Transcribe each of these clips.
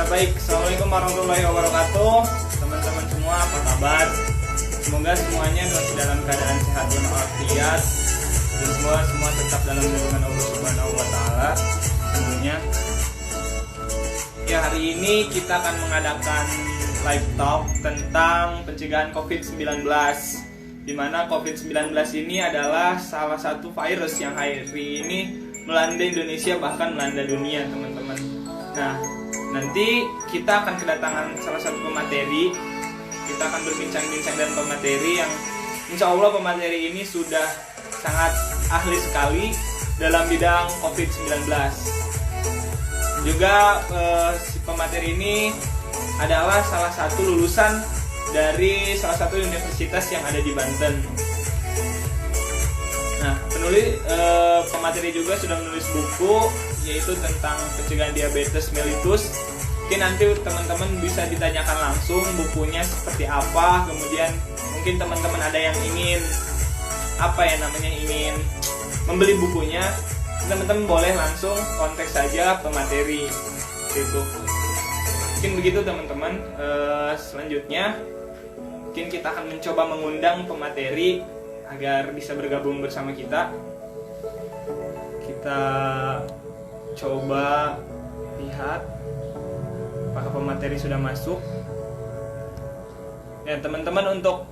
Baik, assalamualaikum warahmatullahi wabarakatuh. Teman-teman semua, apa kabar? Semoga semuanya masih dalam keadaan sehat dan walafiat, dan semua tetap dalam lindungan Allah Subhanahu wa Ta'ala. Tentunya, ya, hari ini kita akan mengadakan live talk tentang pencegahan COVID-19, di mana COVID-19 ini adalah salah satu virus yang hari ini melanda Indonesia, bahkan melanda dunia, teman-teman. Nah, nanti kita akan kedatangan salah satu pemateri. Kita akan berbincang-bincang dengan pemateri yang insya Allah pemateri ini sudah sangat ahli sekali dalam bidang COVID-19. Juga si pemateri ini adalah salah satu lulusan dari salah satu universitas yang ada di Banten. Nah, pemateri juga sudah menulis buku, yaitu tentang pencegahan diabetes mellitus. Mungkin nanti teman-teman bisa ditanyakan langsung bukunya seperti apa. Kemudian mungkin teman-teman ada yang ingin ingin membeli bukunya, teman-teman boleh langsung kontak saja pemateri gitu. Mungkin begitu teman-teman. Selanjutnya mungkin kita akan mencoba mengundang pemateri agar bisa bergabung bersama kita. Kita coba lihat apakah pemateri sudah masuk. Ya teman-teman, untuk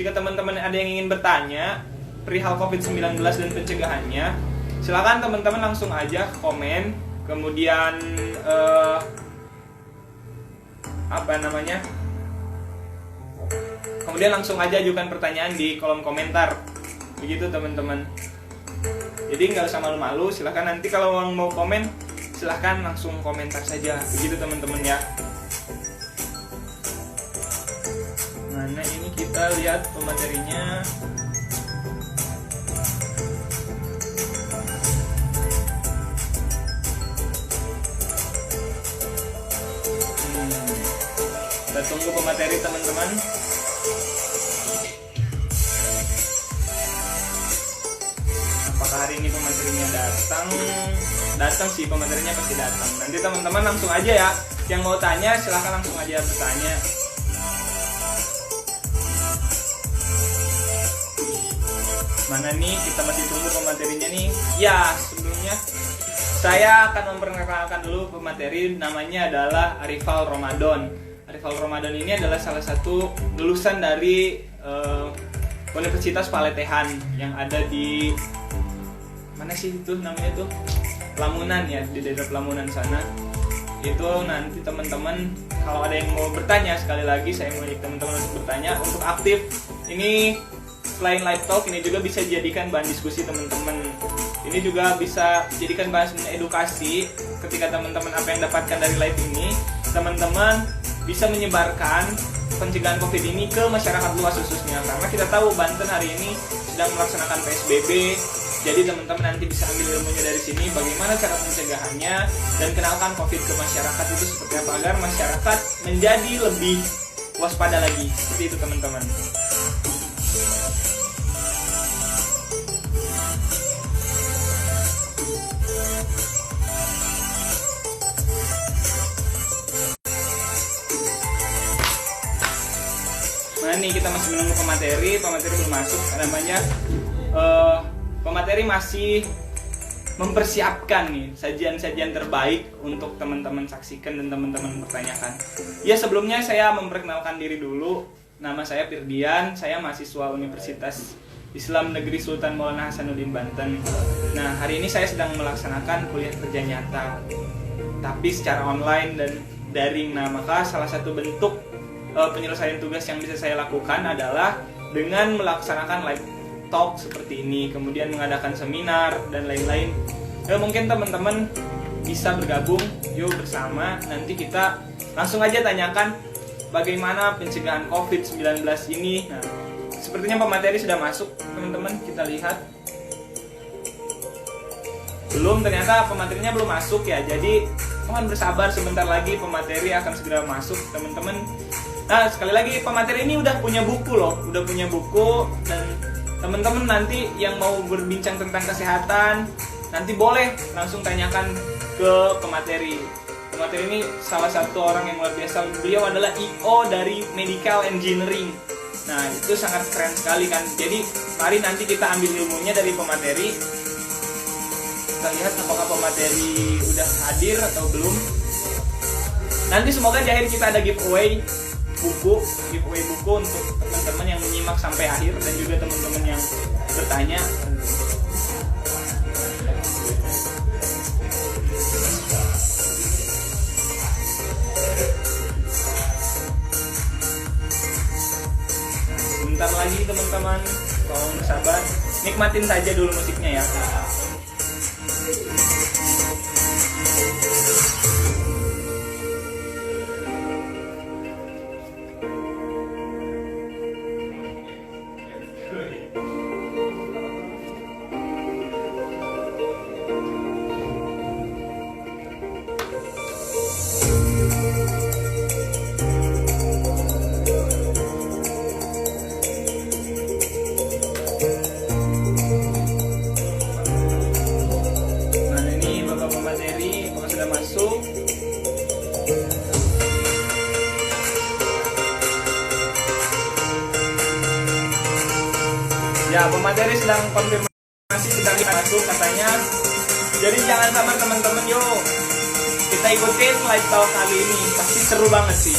jika teman-teman ada yang ingin bertanya perihal COVID-19 dan pencegahannya, silakan teman-teman langsung aja komen. Kemudian kemudian langsung aja ajukan pertanyaan di kolom komentar. Begitu teman-teman. Jadi nggak usah malu-malu, silahkan nanti kalau mau komen, silahkan langsung komentar saja. Begitu teman-teman ya. Mana ini kita lihat pematerinya. Kita tunggu pemateri teman-teman. Hari ini pematerinya datang sih, pematerinya pasti datang. Nanti teman-teman langsung aja ya, yang mau tanya silahkan langsung aja bertanya. Mana nih, kita masih tunggu pematerinya nih. Ya, sebelumnya saya akan memperkenalkan dulu pemateri. Namanya adalah Arifal Ramadan. Arifal Ramadan ini adalah salah satu lulusan dari Universitas Paletehan yang ada di mana sih itu namanya tuh, Lamunan ya, di daerah Lamunan sana. Itu nanti teman-teman kalau ada yang mau bertanya, sekali lagi saya mengajak teman-teman untuk bertanya, untuk aktif. Ini selain live talk, ini juga bisa dijadikan bahan diskusi teman-teman. Ini juga bisa dijadikan bahan edukasi. Ketika teman-teman apa yang dapatkan dari live ini, teman-teman bisa menyebarkan pencegahan COVID ini ke masyarakat luas khususnya. Karena kita tahu Banten hari ini sedang melaksanakan PSBB. Jadi teman-teman nanti bisa ambil ilmunya dari sini, bagaimana cara pencegahannya, dan kenalkan COVID ke masyarakat itu seperti apa agar masyarakat menjadi lebih waspada lagi. Seperti itu teman-teman. Nah nih kita masih menunggu pemateri belum masuk. Namanya pemateri masih mempersiapkan nih sajian-sajian terbaik untuk teman-teman saksikan dan teman-teman pertanyakan. Ya sebelumnya saya memperkenalkan diri dulu. Nama saya Firdian, saya mahasiswa Universitas Islam Negeri Sultan Maulana Hasanuddin Banten. Nah hari ini saya sedang melaksanakan kuliah kerja nyata, tapi secara online dan daring. Nah maka salah satu bentuk penyelesaian tugas yang bisa saya lakukan adalah dengan melaksanakan live talk seperti ini, kemudian mengadakan seminar dan lain-lain. Mungkin teman-teman bisa bergabung, yuk bersama. Nanti kita langsung aja tanyakan bagaimana pencegahan COVID-19 ini. Nah, sepertinya pemateri sudah masuk, teman-teman. Kita lihat. Belum, ternyata pematerinya belum masuk ya. Jadi mohon bersabar, sebentar lagi pemateri akan segera masuk, teman-teman. Nah, sekali lagi pemateri ini udah punya buku loh, udah punya buku. Dan teman-teman nanti yang mau berbincang tentang kesehatan, nanti boleh langsung tanyakan ke pemateri. Pemateri ini salah satu orang yang luar biasa. Beliau adalah IO dari Medical Engineering. Nah, itu sangat keren sekali kan. Jadi mari nanti kita ambil ilmunya dari pemateri. Kita lihat apakah pemateri udah hadir atau belum. Nanti semoga di akhir kita ada giveaway buku untuk teman-teman yang menyimak sampai akhir dan juga teman-teman yang bertanya. Sebentar lagi teman-teman, tolong bersabar, nikmatin saja dulu musiknya ya. Ya, pemateri sedang konfirmasi, sedang masuk katanya. Jadi jangan sabar teman-teman, yuk kita ikutin live talk kali ini, pasti seru banget sih.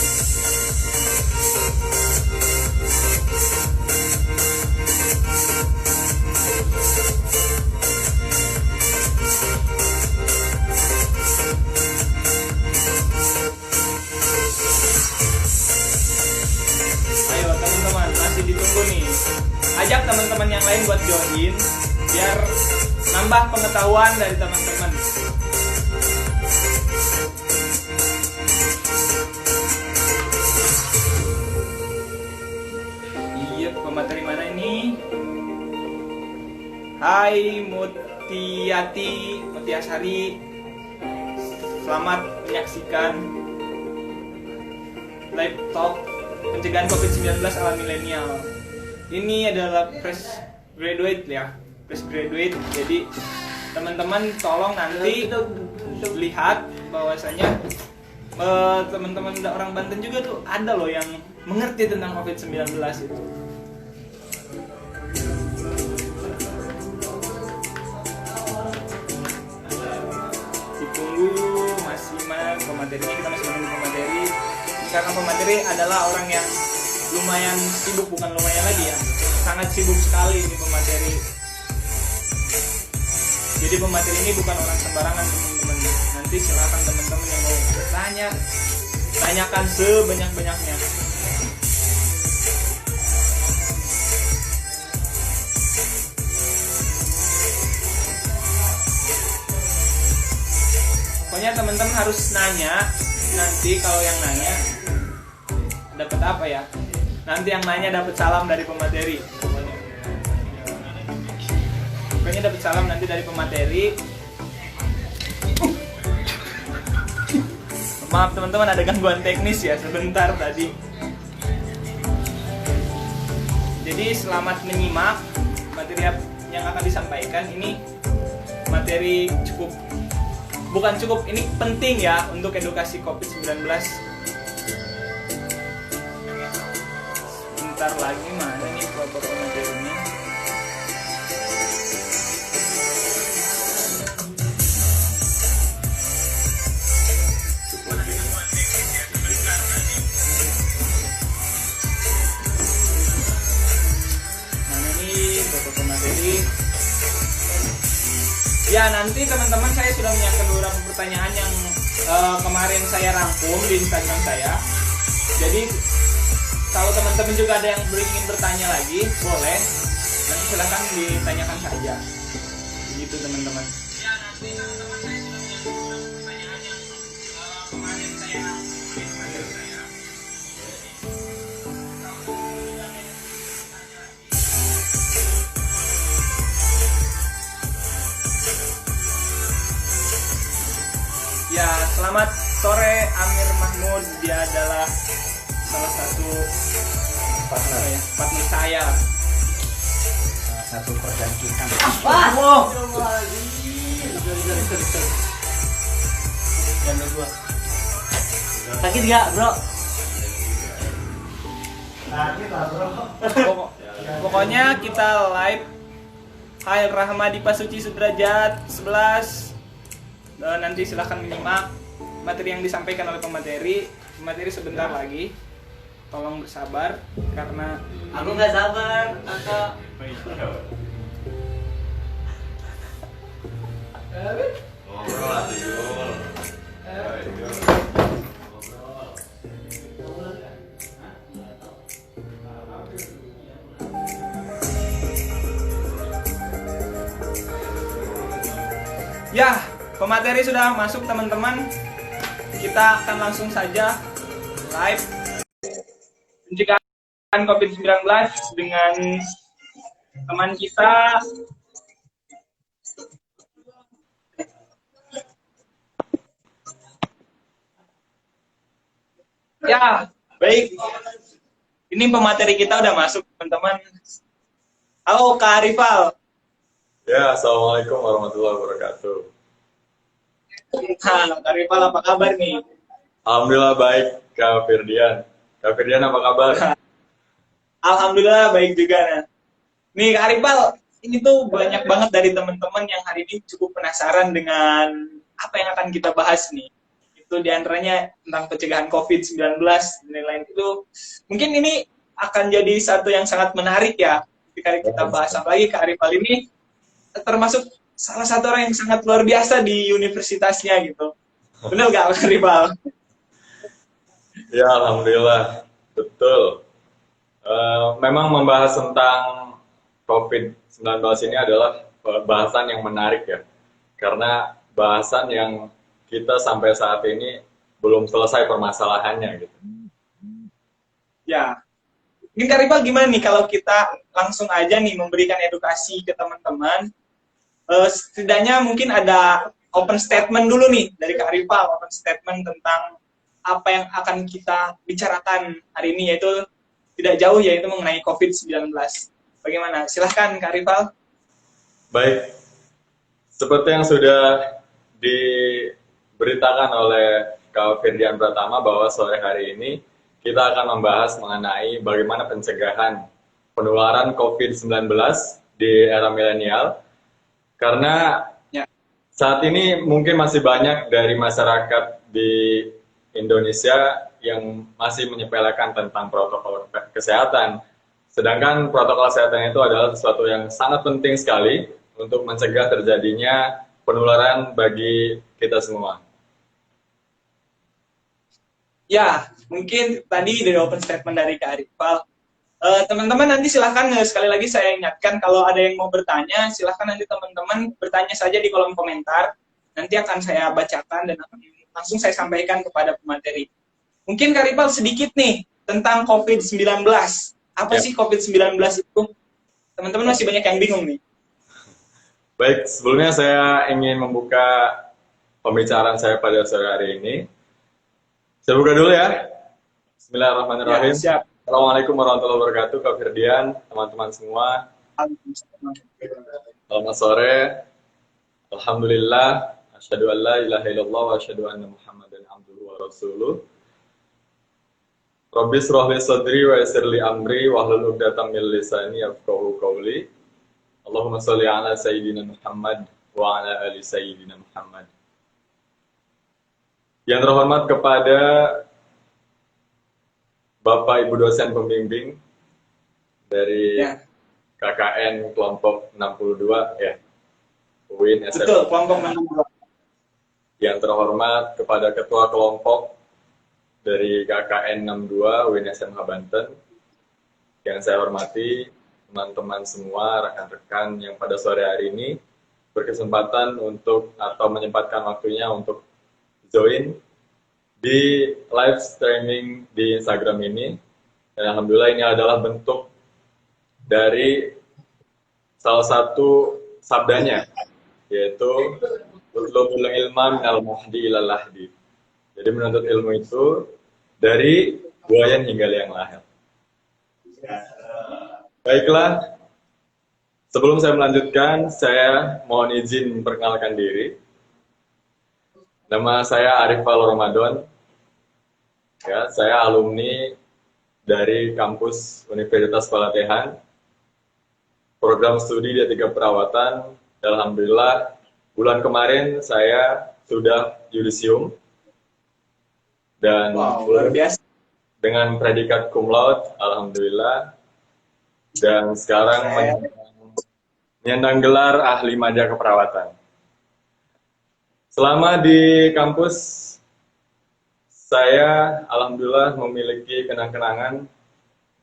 Ayo teman-teman, masih ditunggu nih. Ajak teman-teman yang lain buat join biar nambah pengetahuan dari teman-teman. Iya, pemateri mana ini? Hai Mutiasari, selamat menyaksikan live talk pencegahan COVID-19 ala milenial. Ini adalah fresh graduate ya, fresh graduate. Jadi teman-teman tolong nanti lihat bahwasanya teman-teman orang Banten juga tuh ada loh yang mengerti tentang COVID-19 itu. Ditunggu masih mana pematerinya, kita masih menunggu pemateri. Karena pemateri adalah orang yang lumayan sibuk, bukan lumayan lagi ya, sangat sibuk sekali ini pemateri. Jadi pemateri ini bukan orang sembarangan teman-teman. Nanti silakan teman-teman yang mau bertanya, tanyakan sebanyak-banyaknya. Pokoknya teman-teman harus nanya. Nanti kalau yang nanya dapat apa ya? Nanti yang nanya dapat salam dari pemateri. Pokoknya dapat salam nanti dari pemateri. Maaf teman-teman, ada gangguan teknis ya sebentar tadi. Jadi selamat menyimak materi yang akan disampaikan. Ini materi ini penting ya untuk edukasi COVID-19. Bentar lagi mana nih kelompok materinya? Mana nih kelompok materi? Ya, nanti teman-teman saya sudah menyiapkan beberapa pertanyaan yang kemarin saya rangkum di Instagram saya. Jadi kalau teman-teman juga ada yang ingin bertanya lagi, boleh. Nanti silahkan ditanyakan saja. Begitu teman-teman. Ya, nanti teman-teman saya sudah menjawab pertanyaan yang kemarin saya Ya, selamat sore Amir Mahmud. Dia adalah salah satu partner saya. Satu pergantikan. Wow. Jam 2. Sakit gak, bro? Sakit lah, bro. Pokoknya kita live. Hai Rahmadi Pasuci Sudrajat 11. Nanti silahkan menyimak materi yang disampaikan oleh pemateri sebentar lagi. Tolong bersabar karena Aku nggak sabar, kakak. Ngobrol lah Jul. Ya, pemateri sudah masuk teman-teman. Kita akan langsung saja live pencegahan COVID-19 dengan teman kita. Ya, baik. Ini pemateri kita udah masuk teman-teman. Halo Kak Arifal. Ya, assalamualaikum warahmatullahi wabarakatuh. Nah, Kak Arifal apa kabar nih? Alhamdulillah baik, Kak Firdian. Kak Firdian apa kabar? Alhamdulillah baik juga. Nah. Nih Kak Arifal, ini tuh banyak banget dari teman-teman yang hari ini cukup penasaran dengan apa yang akan kita bahas nih. Itu diantaranya tentang pencegahan COVID-19 dan lain-lain itu. Mungkin ini akan jadi satu yang sangat menarik ya ketika kita bahas. Apalagi Kak Arifal ini termasuk salah satu orang yang sangat luar biasa di universitasnya gitu. Benar gak Kak Arifal? Ya, alhamdulillah. Betul. Memang membahas tentang COVID-19 ini adalah bahasan yang menarik ya. Karena bahasan yang kita sampai saat ini belum selesai permasalahannya gitu. Ya. Mungkin Kak Arifal gimana nih kalau kita langsung aja nih memberikan edukasi ke teman-teman. Setidaknya mungkin ada open statement dulu nih dari Kak Arifal, open statement tentang apa yang akan kita bicarakan hari ini, yaitu tidak jauh yaitu mengenai COVID-19. Bagaimana? Silahkan Kak Arifal. Baik, seperti yang sudah diberitakan oleh Kak Firdian Pratama bahwa sore hari ini kita akan membahas mengenai bagaimana pencegahan penularan COVID-19 di era milenial. Karena saat ini mungkin masih banyak dari masyarakat di Indonesia yang masih menyepelekan tentang protokol kesehatan. Sedangkan protokol kesehatan itu adalah sesuatu yang sangat penting sekali untuk mencegah terjadinya penularan bagi kita semua. Ya, mungkin tadi dari open statement dari Kak Arifal. Teman-teman nanti silahkan sekali lagi saya ingatkan kalau ada yang mau bertanya, silahkan nanti teman-teman bertanya saja di kolom komentar. Nanti akan saya bacakan dan akan langsung saya sampaikan kepada pemateri. Mungkin Kak Arifal sedikit nih tentang COVID-19. Apa sih COVID-19 itu? Teman-teman masih banyak yang bingung nih. Baik, sebelumnya saya ingin membuka pembicaraan saya pada sore hari ini. Saya buka dulu ya. Bismillahirrahmanirrahim. Ya, siap. Assalamualaikum warahmatullahi wabarakatuh, Kak Firdian, teman-teman semua. Selamat sore. Alhamdulillah. Asyhadu an la ilaha illallah wa asyhadu anna Muhammadan abduhu wa rasuluh. Rabbi shrah li sadri wa yassir li amri wahlul 'uqdatam min lisani yafqahu qawli. Allahumma shalli ala sayyidina Muhammad wa ala ali sayyidina Muhammad. Yang terhormat kepada Bapak Ibu dosen pembimbing dari KKN kelompok 62 ya. UIN SMH. Betul, kelompok 62. Yang terhormat kepada ketua kelompok dari KKN 62 UIN SMH Banten. yang saya hormati teman-teman semua, rekan-rekan yang pada sore hari ini berkesempatan untuk atau menyempatkan waktunya untuk join di live streaming di Instagram ini. Dan alhamdulillah ini adalah bentuk dari salah satu sabdanya, yaitu utlubul ilma minal mahdi ilal lahdi. Jadi menuntut ilmu itu dari buayan hingga liang lahat. Baiklah, sebelum saya melanjutkan, saya mohon izin memperkenalkan diri. Nama saya Arifal Ramadan. Ya, saya alumni dari kampus Universitas Palatehan, program studi D3 Perawatan. Alhamdulillah, bulan kemarin saya sudah yudisium dan luar biasa. Dengan predikat cum laude, alhamdulillah. Dan sekarang menyandang gelar ahli media keperawatan. Selama di kampus, saya alhamdulillah memiliki kenang-kenangan,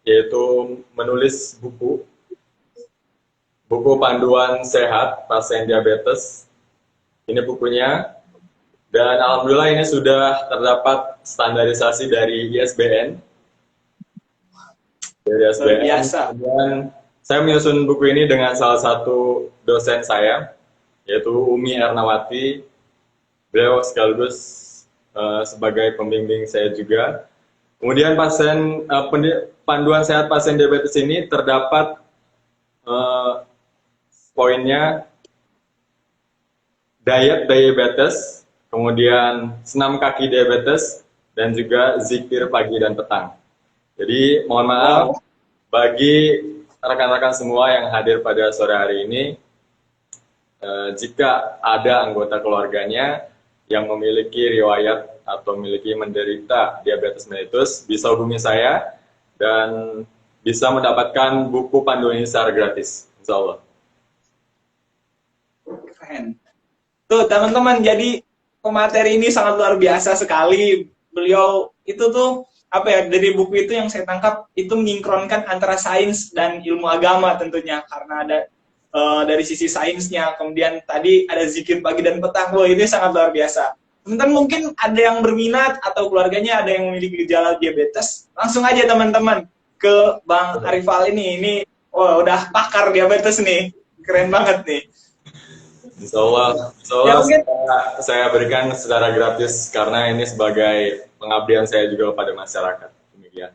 yaitu menulis buku panduan sehat pasien diabetes. Ini bukunya, dan alhamdulillah ini sudah terdapat standarisasi dari ISBN. Dari ISBN. Biasa. Dan saya menyusun buku ini dengan salah satu dosen saya, yaitu Umi Ernawati. Beliau sekaligus sebagai pembimbing saya juga. Kemudian panduan sehat pasien diabetes ini terdapat poinnya diet diabetes, kemudian senam kaki diabetes, dan juga zikir pagi dan petang. Jadi mohon maaf bagi rekan-rekan semua yang hadir pada sore hari ini, jika ada anggota keluarganya yang memiliki riwayat atau memiliki menderita diabetes mellitus, bisa hubungi saya dan bisa mendapatkan buku panduan ini secara gratis, insya Allah. Keren. Tuh teman-teman, jadi pemateri ini sangat luar biasa sekali. Beliau itu tuh dari buku itu yang saya tangkap itu menyinkronkan antara sains dan ilmu agama tentunya, karena ada dari sisi sainsnya, kemudian tadi ada zikir pagi dan petang. Wah, ini sangat luar biasa. Teman-teman mungkin ada yang berminat atau keluarganya ada yang memiliki gejala diabetes, langsung aja teman-teman ke Bang Arifal ini udah pakar diabetes nih, keren banget nih. Insya Allah ya, saya berikan secara gratis karena ini sebagai pengabdian saya juga pada masyarakat. Demikian.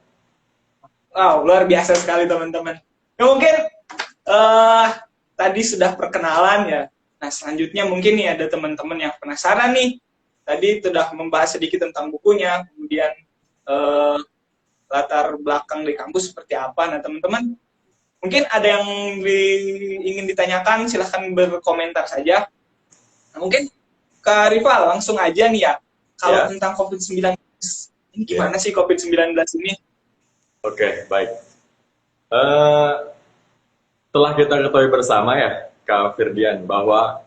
Wow, luar biasa sekali teman-teman. Ya mungkin tadi sudah perkenalan ya. Nah selanjutnya mungkin nih ada teman-teman yang penasaran nih. Tadi sudah membahas sedikit tentang bukunya, kemudian latar belakang di kampus seperti apa. Nah teman-teman, mungkin ada yang ingin ditanyakan, silahkan berkomentar saja. Nah, mungkin Kak Rival, langsung aja nih ya. Kalau tentang COVID-19, ini gimana sih COVID-19 ini? Oke, baik. Telah kita ketahui bersama ya, Kak Firdian, bahwa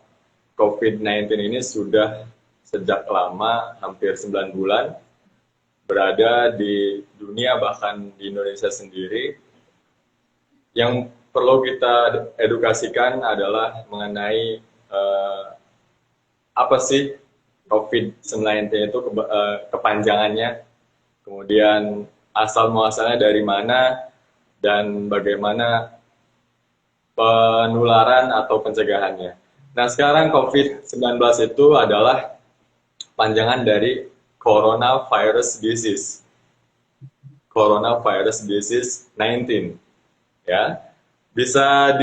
COVID-19 ini sudah sejak lama, hampir 9 bulan, berada di dunia, bahkan di Indonesia sendiri. Yang perlu kita edukasikan adalah mengenai apa sih COVID-19 itu, kepanjangannya, kemudian asal muasalnya dari mana, dan bagaimana penularan atau pencegahannya. Nah sekarang COVID-19 itu adalah panjangan dari Coronavirus Disease. Coronavirus Disease 19. Ya, bisa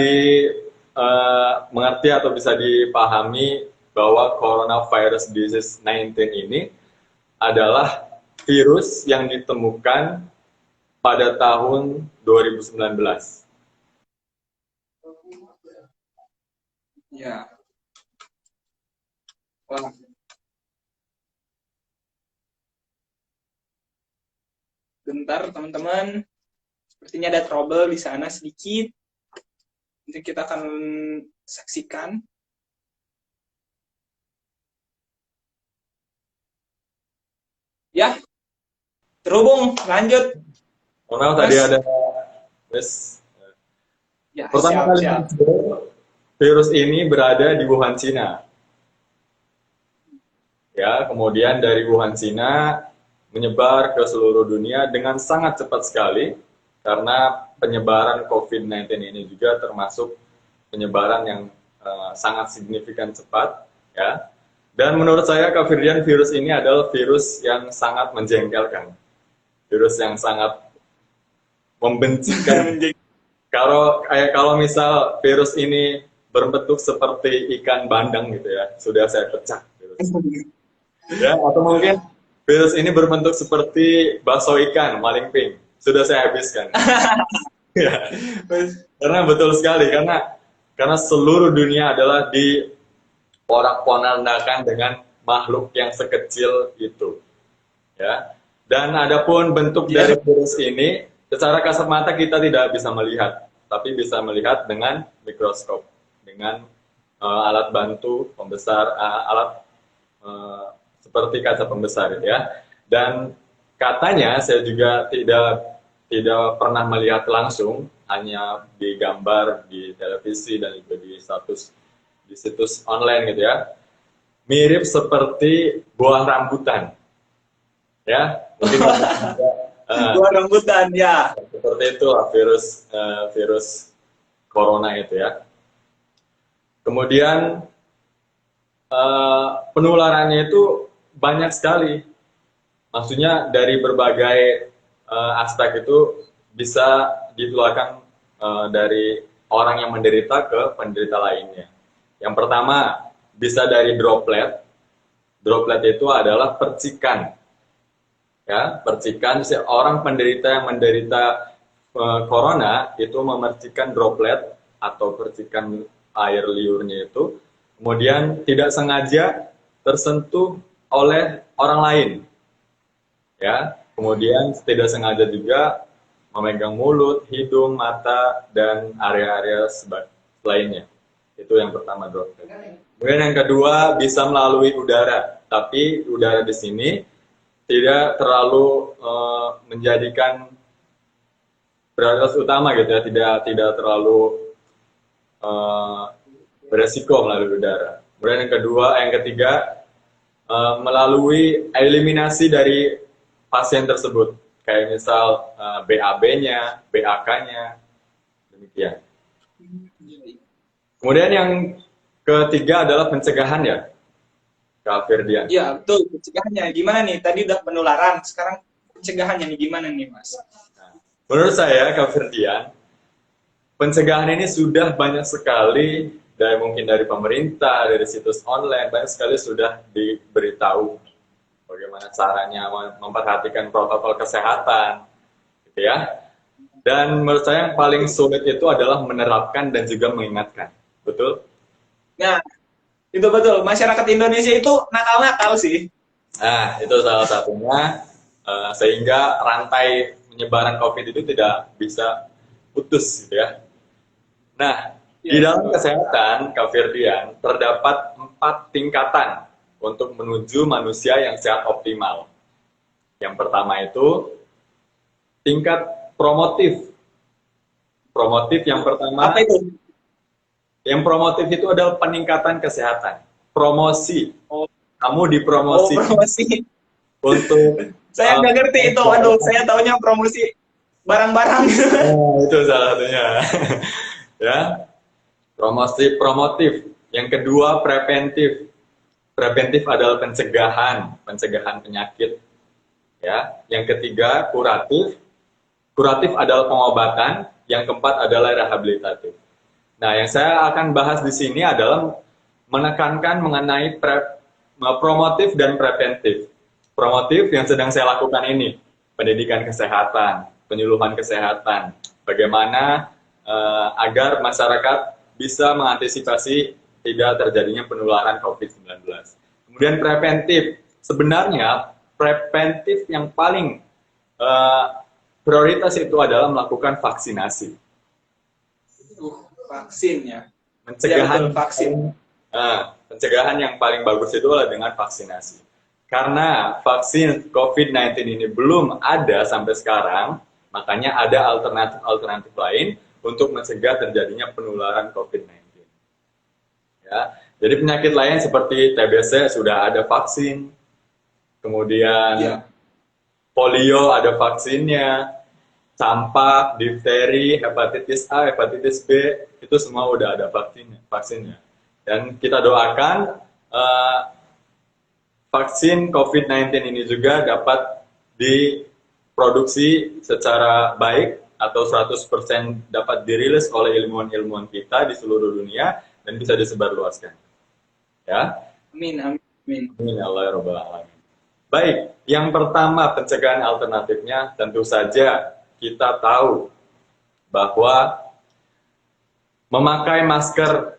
mengerti atau bisa dipahami bahwa Coronavirus Disease 19 ini adalah virus yang ditemukan pada tahun 2019. Ya. Wah. Bentar teman-teman. Sepertinya ada trouble di sana sedikit. Nanti kita akan saksikan. Ya, terhubung, lanjut. Tadi ada Terus Ya, pertama siap, kali siap. muncul, virus ini berada di Wuhan, Cina. Ya, kemudian dari Wuhan, Cina menyebar ke seluruh dunia dengan sangat cepat sekali karena penyebaran COVID-19 ini juga termasuk penyebaran yang sangat signifikan cepat, ya. Dan menurut saya, Kak Firdian, virus ini adalah virus yang sangat menjengkelkan, virus yang sangat membencikan. Kalau misal virus ini berbentuk seperti ikan bandeng gitu ya, sudah saya pecah virus. Ya, atau mungkin virus ini berbentuk seperti bakso ikan, maling ping, sudah saya habiskan. Ya, karena betul sekali, karena seluruh dunia adalah diporak-porandakan dengan makhluk yang sekecil itu. Ya, dan adapun bentuk dari virus ini, secara kasat mata kita tidak bisa melihat, tapi bisa melihat dengan mikroskop, dengan alat bantu pembesar, alat seperti kaca pembesar, ya. Dan katanya saya juga tidak pernah melihat langsung, hanya di gambar, di televisi dan juga di situs online gitu ya. Mirip seperti buah rambutan. Ya, mungkin Buah rambutan, ya. seperti itu virus corona itu ya. Kemudian penularannya itu banyak sekali. Maksudnya dari berbagai aspek itu bisa ditularkan dari orang yang menderita ke penderita lainnya. Yang pertama bisa dari droplet. Droplet itu adalah percikan. Ya, percikan seorang penderita yang menderita corona itu memercikan droplet atau percikan air liurnya itu, kemudian tidak sengaja tersentuh oleh orang lain. Ya, kemudian tidak sengaja juga memegang mulut, hidung, mata, dan area-area lainnya. Itu yang pertama, droplet. Kemudian yang kedua bisa melalui udara, tapi udara di sini tidak terlalu menjadikan prioritas utama gitu ya, tidak terlalu beresiko melalui udara. Kemudian yang ketiga melalui eliminasi dari pasien tersebut, kayak misal BAB-nya, BAK-nya, demikian. Kemudian yang ketiga adalah pencegahan ya, Kak Firdian. Iya, betul. Pencegahannya gimana nih? Tadi udah penularan, sekarang pencegahannya nih gimana nih, Mas? Nah, menurut saya, Kak Firdian, pencegahan ini sudah banyak sekali mungkin dari pemerintah, dari situs online, banyak sekali sudah diberitahu bagaimana caranya memperhatikan protokol kesehatan, gitu ya. Dan menurut saya yang paling sulit itu adalah menerapkan dan juga mengingatkan, betul? Nah, itu betul. Masyarakat Indonesia itu nakal-nakal sih. Nah, itu salah satunya, sehingga rantai penyebaran COVID itu tidak bisa putus, gitu ya. Nah, di dalam kesehatan, Kak Firdian, terdapat 4 tingkatan untuk menuju manusia yang sehat optimal. Yang pertama itu tingkat promotif. Promotif yang pertama. Apa itu? Yang promotif itu adalah peningkatan kesehatan. Promosi. Oh. Kamu dipromosi. Oh, promosi. Untuk saya nggak ngerti itu. Aduh, saya taunya promosi barang-barang. Itu salah satunya. Ya. Promotif. Yang kedua preventif. Preventif adalah pencegahan penyakit. Ya. Yang ketiga kuratif. Kuratif adalah pengobatan. Yang keempat adalah rehabilitatif. Nah, yang saya akan bahas di sini adalah menekankan mengenai promotif dan preventif. Promotif yang sedang saya lakukan ini, pendidikan kesehatan, penyuluhan kesehatan, bagaimana agar masyarakat bisa mengantisipasi tidak terjadinya penularan COVID-19. Kemudian preventif, sebenarnya preventif yang paling prioritas itu adalah melakukan vaksinasi. Vaksin ya. Pencegahan ya, vaksin. Pencegahan yang paling bagus itu adalah dengan vaksinasi. Karena vaksin COVID-19 ini belum ada sampai sekarang, Makanya ada alternatif lain untuk mencegah terjadinya penularan COVID-19. Ya, jadi penyakit lain seperti TBC sudah ada vaksin, kemudian polio ada vaksinnya, campak, difteri, hepatitis A, hepatitis B, itu semua udah ada vaksinnya. Dan kita doakan vaksin COVID-19 ini juga dapat diproduksi secara baik atau 100% dapat dirilis oleh ilmuwan-ilmuwan kita di seluruh dunia dan bisa disebarluaskan. Ya. Amin, amin, amin. Amin ya Allah ya Rabbal Alamin. Baik, yang pertama pencegahan alternatifnya tentu saja kita tahu bahwa memakai masker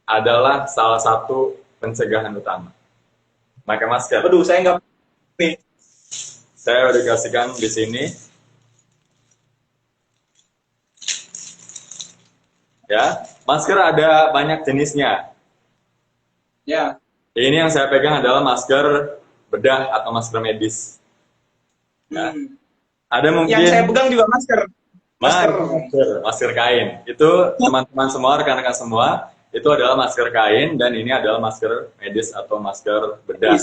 adalah salah satu pencegahan utama. Pakai masker. Aduh, saya nggak nih. Saya udah kasihkan di sini. Ya, masker ada banyak jenisnya. Ya. Ini yang saya pegang adalah masker bedah atau masker medis. Ya. Ada mungkin Yang saya pegang juga masker. Masker kain. Itu teman-teman semua, rekan-rekan semua, itu adalah masker kain dan ini adalah masker medis atau masker bedah.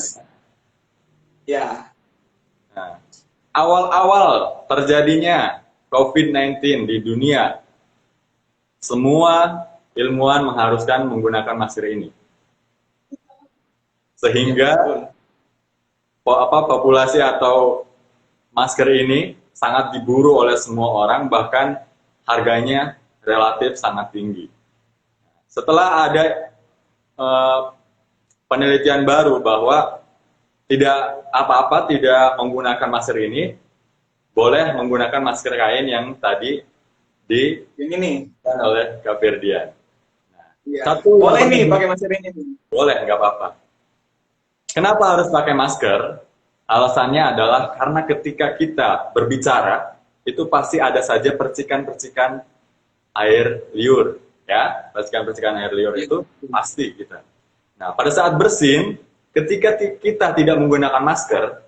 Ya. Nah, awal-awal terjadinya COVID-19 di dunia, semua ilmuwan mengharuskan menggunakan masker ini. Sehingga populasi atau masker ini sangat diburu oleh semua orang, bahkan harganya relatif sangat tinggi. Setelah ada penelitian baru bahwa tidak menggunakan masker ini, boleh menggunakan masker kain yang tadi yang ini oleh Kak Ferdian. Nah, boleh nih pakai masker ini. Boleh, nggak apa-apa. Kenapa harus pakai masker? Alasannya adalah karena ketika kita berbicara, itu pasti ada saja percikan-percikan air liur. Ya, percikan-percikan air liur itu pasti kita. Nah, pada saat bersin, ketika kita tidak menggunakan masker,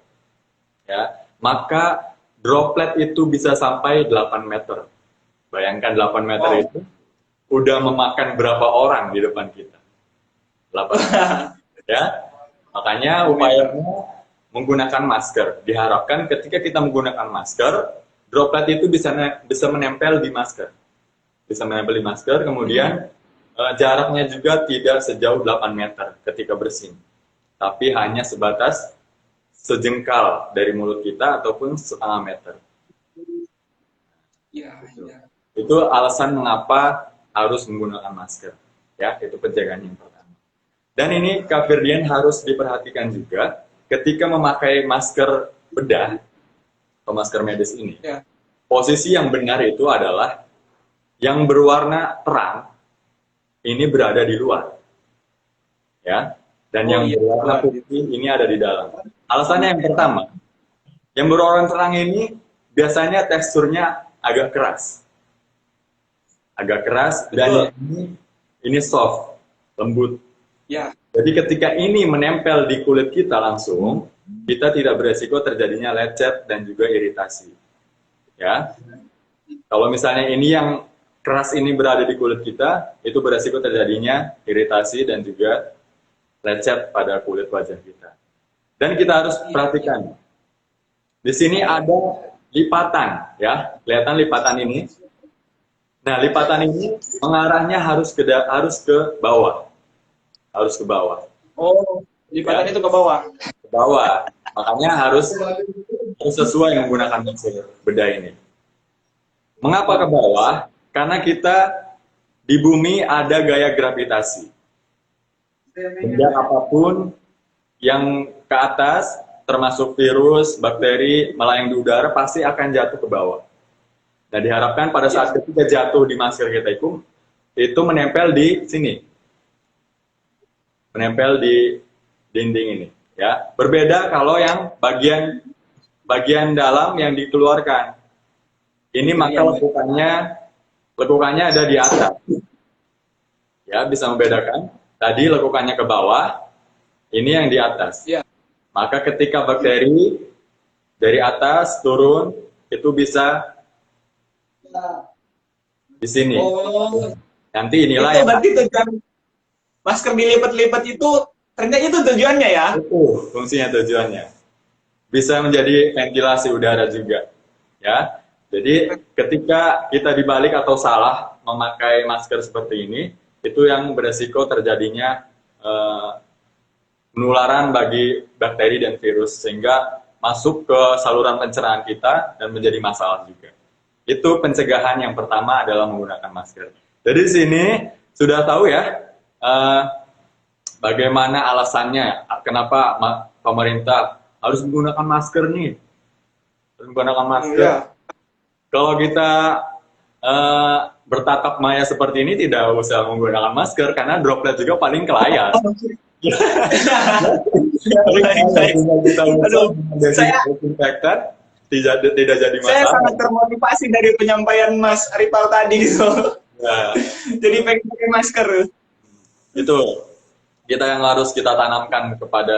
ya, maka droplet itu bisa sampai 8 meter. Bayangkan 8 meter itu udah memakan berapa orang di depan kita. 8 ya. Makanya upayanya menggunakan masker. Diharapkan ketika kita menggunakan masker, droplet itu bisa menempel di masker. Bisa menempel di masker, kemudian jaraknya juga tidak sejauh 8 meter ketika bersin. Tapi hanya sebatas sejengkal dari mulut kita ataupun setengah meter. Ya. Itu alasan mengapa harus menggunakan masker. Ya, itu pencegahan yang pertama. Dan ini Kak Ferdian harus diperhatikan juga ketika memakai masker bedah atau masker medis ini. Ya. Posisi yang benar itu adalah yang berwarna terang ini berada di luar. Ya. Dan yang berwarna putih ini ada di dalam. Alasannya yang pertama, yang berwarna terang ini biasanya teksturnya agak keras. Agak keras dan ini soft, lembut. Ya. Jadi ketika ini menempel di kulit kita langsung, kita tidak beresiko terjadinya lecet dan juga iritasi. Ya. Kalau misalnya ini yang keras ini berada di kulit kita, itu beresiko terjadinya iritasi dan juga lecet pada kulit wajah kita. Dan kita harus perhatikan. Di sini ada lipatan, ya. Kelihatan lipatan ini? Nah, lipatan ini mengarahnya harus ke bawah. Harus ke bawah. Oh, lipatan itu ke bawah. Ke bawah. Makanya harus sesuai menggunakan masker bedah ini. Mengapa ke bawah? Karena kita di bumi ada gaya gravitasi. Benda apapun yang ke atas, termasuk virus, bakteri, melayang di udara, pasti akan jatuh ke bawah. Nah, diharapkan pada saat ketika jatuh di masker kita itu menempel di sini. Menempel di dinding ini. Ya. Berbeda kalau yang bagian dalam yang dikeluarkan. Ini maka lekukannya ada di atas. Ya, bisa membedakan. Tadi lekukannya ke bawah, ini yang di atas. Ya. Maka ketika bakteri dari atas turun itu bisa di sini. Oh, Nanti inilah itu yang berarti tujuan masker dilipat-lipat itu ternyata itu tujuannya ya? itu fungsinya, tujuannya. Bisa menjadi ventilasi udara juga, ya. Jadi ketika kita dibalik atau salah memakai masker seperti ini, itu yang beresiko terjadinya penularan bagi bakteri dan virus sehingga masuk ke saluran pencernaan kita dan menjadi masalah juga. Itu pencegahan yang pertama adalah menggunakan masker. Dari sini sudah tahu ya bagaimana alasannya, kenapa pemerintah harus menggunakan masker nih. Harus menggunakan masker. Iya. Kalau kita bertatap maya seperti ini tidak usah menggunakan masker karena droplet juga paling ke layar. Baik. Aduh, saya Desinfektan tidak jadi saya masalah. sangat termotivasi dari penyampaian Mas Arifal tadi gitu. Nah, Jadi pengen pakai masker. itu kita yang harus kita tanamkan kepada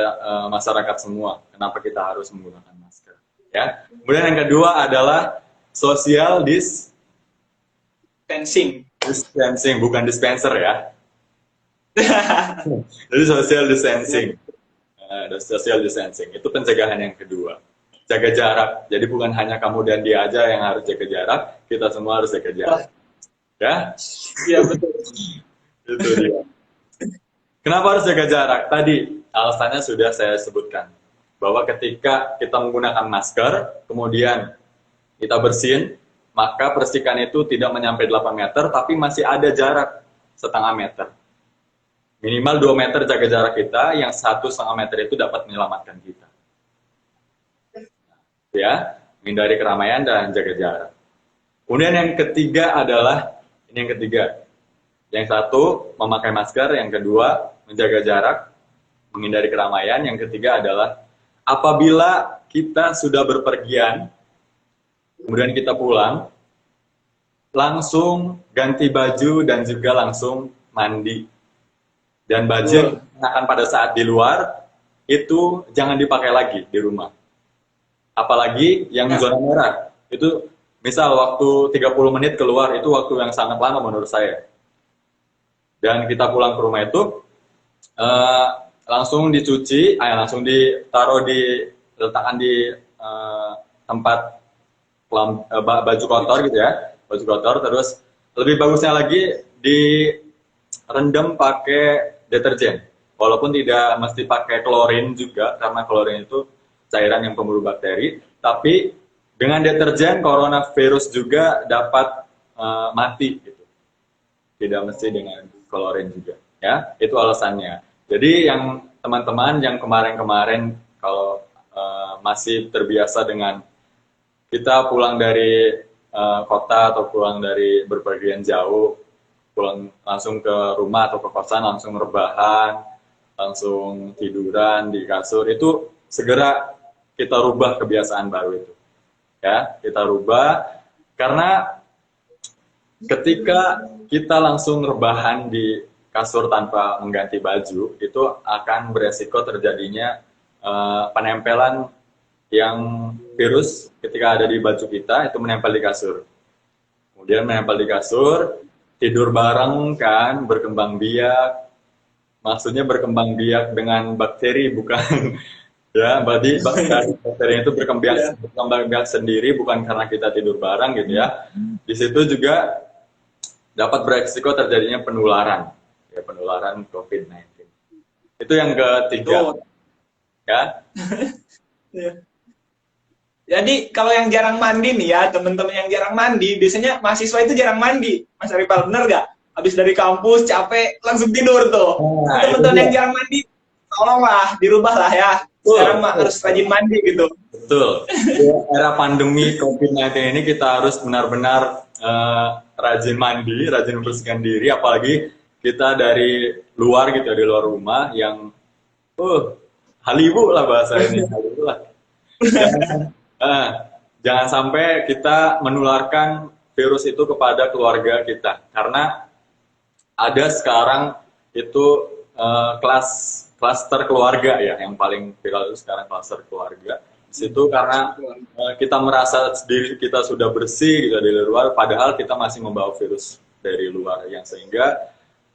masyarakat semua. Kenapa kita harus menggunakan masker? Ya. Kemudian yang kedua adalah social Fencing. distancing, bukan dispenser ya. Jadi social distancing. Social distancing itu pencegahan yang kedua. Jaga jarak. Jadi bukan hanya kamu dan dia aja yang harus jaga jarak, kita semua harus jaga jarak. Ya? Iya betul. Itu dia. Kenapa harus jaga jarak? Tadi alasannya sudah saya sebutkan. Bahwa ketika kita menggunakan masker, kemudian kita bersin, maka percikan itu tidak menyampai 8 meter, tapi masih ada jarak setengah meter. Minimal 2 meter jaga jarak kita, yang 1,5 meter itu dapat menyelamatkan kita. Ya, menghindari keramaian dan jaga jarak. Kemudian yang ketiga adalah, ini yang ketiga. Yang satu, memakai masker. Yang kedua, menjaga jarak, menghindari keramaian. Yang ketiga adalah, apabila kita sudah berpergian, kemudian kita pulang, langsung ganti baju dan juga langsung mandi. Dan baju yang digunakan pada saat di luar, itu jangan dipakai lagi di rumah. Apalagi yang zona merah. Itu misal waktu 30 menit keluar, itu waktu yang sangat lama menurut saya. Dan kita pulang ke rumah itu, langsung dicuci, langsung ditaruh letakkan di tempat baju kotor gitu ya, baju kotor. Terus lebih bagusnya lagi direndam pakai deterjen, walaupun tidak mesti pakai klorin juga karena klorin itu cairan yang pembunuh bakteri, tapi dengan deterjen coronavirus juga dapat mati gitu, tidak mesti dengan klorin juga ya. Itu alasannya. Jadi yang teman-teman yang kemarin-kemarin kalau masih terbiasa dengan kita pulang dari kota atau pulang dari berpergian jauh, pulang langsung ke rumah atau ke kosan, langsung rebahan, langsung tiduran di kasur, itu segera kita rubah kebiasaan baru itu. Ya, kita rubah karena ketika kita langsung rebahan di kasur tanpa mengganti baju, itu akan beresiko terjadinya penempelan yang virus ketika ada di baju kita itu menempel di kasur. Kemudian menempel di kasur, tidur bareng kan, berkembang biak. Maksudnya berkembang biak dengan bakteri, bukan ya, berarti bakteri itu berkembang biak sendiri, bukan karena kita tidur bareng gitu ya. Di situ juga dapat beresiko terjadinya penularan, ya, penularan COVID-19. Itu yang ketiga. Ya. Jadi kalau yang jarang mandi nih ya, teman-teman yang jarang mandi, biasanya mahasiswa itu jarang mandi. Mas Arifal, bener gak? Habis dari kampus, capek, langsung tidur tuh. Nah, teman-teman yang jarang mandi, tolonglah, dirubah lah ya. Sekarang harus rajin mandi gitu. Betul. Di era pandemi COVID-19 ini kita harus benar-benar rajin mandi, rajin membersihkan diri, apalagi kita dari luar gitu, di luar rumah yang halibu lah bahasa ini, halibu lah. Jangan sampai kita menularkan virus itu kepada keluarga kita, karena ada sekarang itu klaster keluarga ya, yang paling viral itu sekarang klaster keluarga, Di situ karena kita merasa diri kita sudah bersih gitu dari luar, padahal kita masih membawa virus dari luar, yang sehingga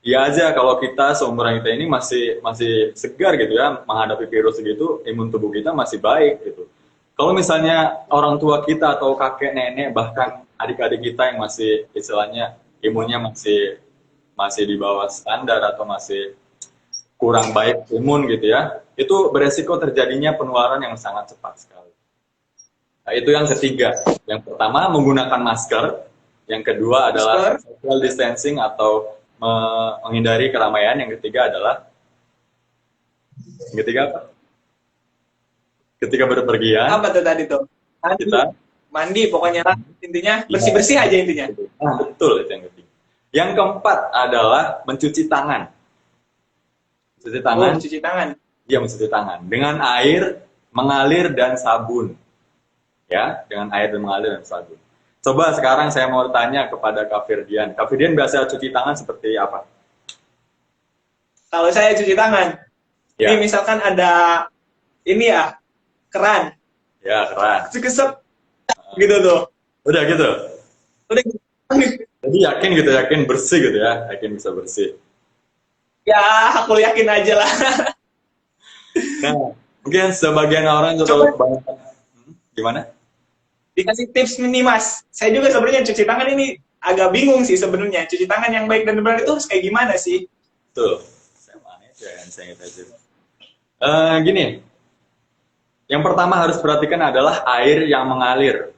ya aja kalau kita seumuran kita ini masih segar gitu ya menghadapi virus gitu, imun tubuh kita masih baik gitu. Kalau misalnya orang tua kita atau kakek nenek bahkan adik-adik kita yang masih istilahnya imunnya masih di bawah standar atau masih kurang baik imun gitu ya, itu beresiko terjadinya penularan yang sangat cepat sekali. Nah, itu yang ketiga. Yang pertama menggunakan masker, yang kedua adalah social distancing atau menghindari keramaian, yang ketiga adalah apa? Ketika berpergian. Apa tuh tadi tuh? Mandi pokoknya lah, intinya bersih-bersih aja intinya. Nah, betul itu yang ketiga. Yang keempat adalah mencuci tangan. Mencuci tangan. Mencuci tangan. Iya, mencuci tangan dengan air mengalir dan sabun. Ya, dengan air dan mengalir dan sabun. Coba sekarang saya mau tanya kepada Kak Firdian. Kak Firdian biasa cuci tangan seperti apa? Kalau saya cuci tangan, ini misalkan ada ini ya, keran. Ya, keran. Kesep gitu tuh. Udah gitu. Udah gitu. Jadi yakin bersih gitu ya, yakin bisa bersih. Ya, aku yakin aja lah. Nah, mungkin sebagian orang juga gimana? Dikasih tips nih Mas. Saya juga sebenarnya cuci tangan ini agak bingung sih sebenarnya. Cuci tangan yang baik dan benar itu harus kayak gimana sih? Tuh, saya gini. Yang pertama harus perhatikan adalah air yang mengalir.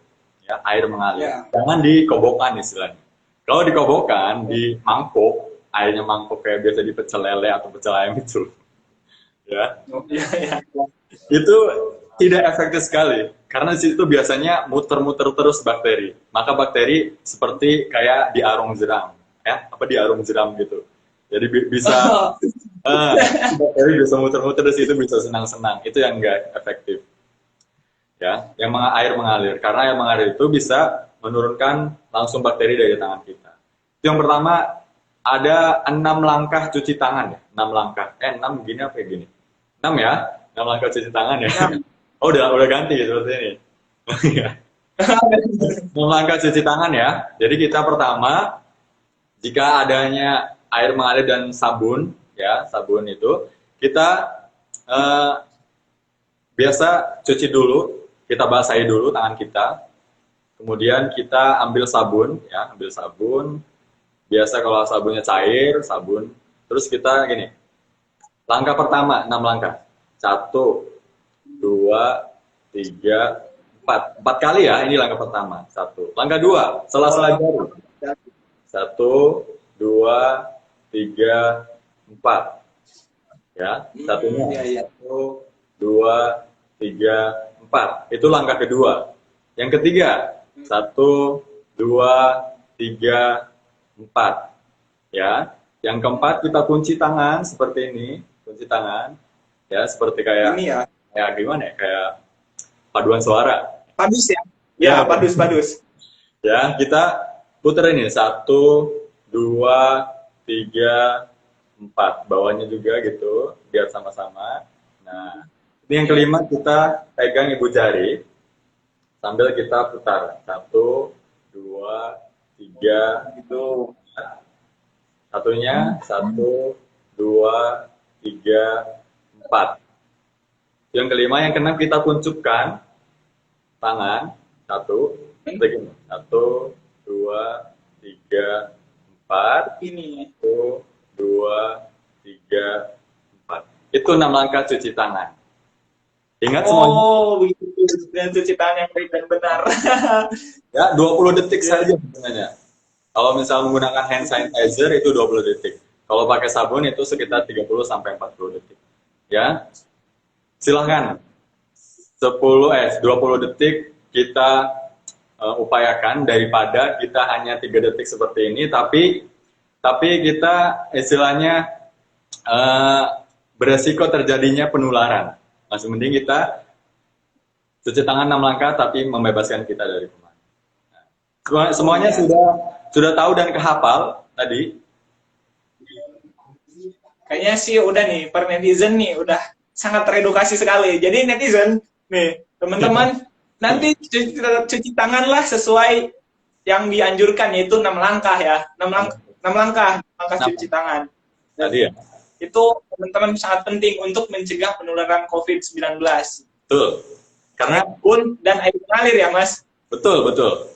Ya, air mengalir. Ya. Jangan dikobokan istilahnya. Kalau dikobokan di mangkok, airnya mangkok kayak biasa di pecel lele atau pecel ayam itu. Ya. Iya. Itu tidak efektif sekali karena di situ biasanya muter-muter terus bakteri. Maka bakteri seperti kayak di arung jeram, ya, di arung jeram gitu. Jadi bisa bakteri bisa muter-muter di situ, bisa senang-senang. Itu yang enggak efektif. Ya, yang air mengalir. Karena air mengalir itu bisa menurunkan langsung bakteri dari tangan kita. Itu yang pertama, ada 6 langkah cuci tangan ya. 6 langkah. 6 gini apa ya gini? 6 ya? 6 langkah cuci tangan ya. Oh, udah ganti seperti ini. 6 langkah cuci tangan ya. Jadi kita pertama, jika adanya air mengalir dan sabun, ya sabun itu, kita biasa cuci dulu, kita basahi dulu tangan kita. Kemudian kita ambil sabun, ya, ambil sabun. Biasa kalau sabunnya cair, sabun. Terus kita gini. Langkah pertama, 6 langkah. 1, 2, 3, 4. 4 kali ya, ini langkah pertama. 1. Langkah 2, sela-sela jari. 1, 2, 3, 4. Ya, satunya. 1, 2, 3, 4. Itu langkah kedua. Yang ketiga, 1, 2, 3, 4. Ya. Yang keempat, kita kunci tangan seperti ini. Kunci tangan. Ya, seperti kayak ini ya. Ya, gimana ya? Kayak paduan suara. Padus ya? Ya, padus. Ya, kita putar ini. 1, 2, 3, 4. Bawahnya juga gitu, biar sama-sama. Nah, ini yang kelima, kita pegang ibu jari sambil kita putar. 1, 2, 3, gitu. Satunya, 1, 2, 3, 4. Yang kelima, yang keenam kita kuncupkan tangan. 1, 1, 2, 3, 4. Ini. 1, 2, 3, 4. Itu 6 langkah cuci tangan. Ingat semuanya. Oh, begitu. Dan cuci tangan yang baik dan benar. Ya, 20 detik saja sebenarnya. Kalau misalnya menggunakan hand sanitizer itu 20 detik. Kalau pakai sabun itu sekitar 30 sampai 40 detik. Ya. Silahkan. 20 detik kita upayakan daripada kita hanya 3 detik seperti ini, tapi kita istilahnya beresiko terjadinya penularan. Masih mending kita cuci tangan 6 langkah tapi membebaskan kita dari kuman. Nah, semuanya sudah tahu dan kehafal tadi. Kayaknya sih udah nih, per netizen nih udah sangat teredukasi sekali. Jadi netizen nih, Teman-teman, nanti cuci tangan lah sesuai yang dianjurkan, yaitu 6 langkah ya. 6 langkah cuci tangan. Tadi ya. Itu teman-teman sangat penting untuk mencegah penularan COVID-19. Betul. Karena Sabun dan air mengalir ya, Mas. betul.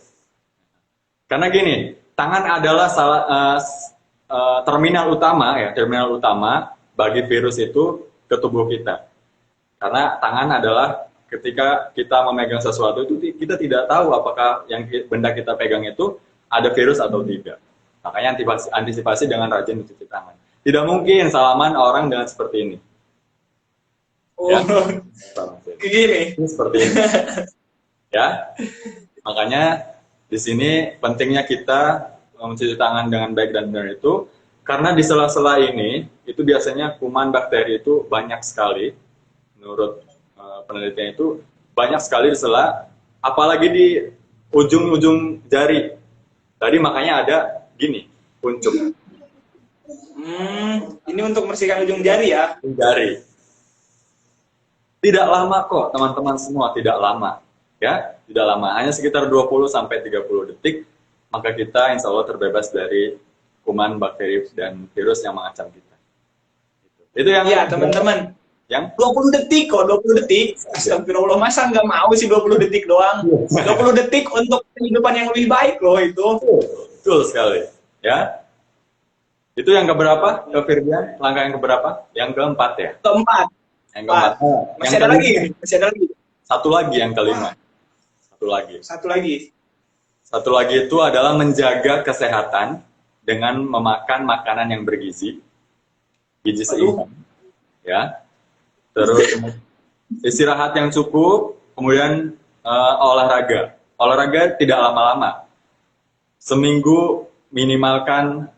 Karena gini, tangan adalah terminal utama bagi virus itu ke tubuh kita. Karena tangan adalah ketika kita memegang sesuatu itu kita tidak tahu apakah yang benda kita pegang itu ada virus atau tidak. Makanya antisipasi dengan rajin mencuci tangan. Tidak mungkin salaman orang dengan seperti ini. Oh, Ya. gini. Seperti ini. Ya. Makanya di sini pentingnya kita mencuci tangan dengan baik dan benar itu karena di sela-sela ini itu biasanya kuman bakteri itu banyak sekali. Menurut penelitian itu banyak sekali di sela, apalagi di ujung-ujung jari. Tadi makanya ada gini, kuncup. Ini untuk membersihkan ujung jari ya. Jari. Tidak lama kok, teman-teman semua, tidak lama. Ya, tidak lama. Hanya sekitar 20 sampai 30 detik, maka kita insya Allah terbebas dari kuman, bakteri, dan virus yang mengancam kita. Itu yang Iya, teman-teman. yang 20 detik kok, 20 detik. Astagfirullah, masa nggak mau sih 20 detik doang? 20 detik untuk kehidupan yang lebih baik loh itu. betul sekali. Ya. Itu yang keberapa, Ke Firdian? Langkah yang keberapa? Yang keempat ya? Keempat. Yang keempat. Masih ada lagi? Masih ada lagi? Satu lagi yang kelima. Satu lagi. Satu lagi itu adalah menjaga kesehatan dengan memakan makanan yang bergizi. Gizi seimbang. Ya. Terus istirahat yang cukup, kemudian olahraga. Olahraga tidak lama-lama. Seminggu minimalkan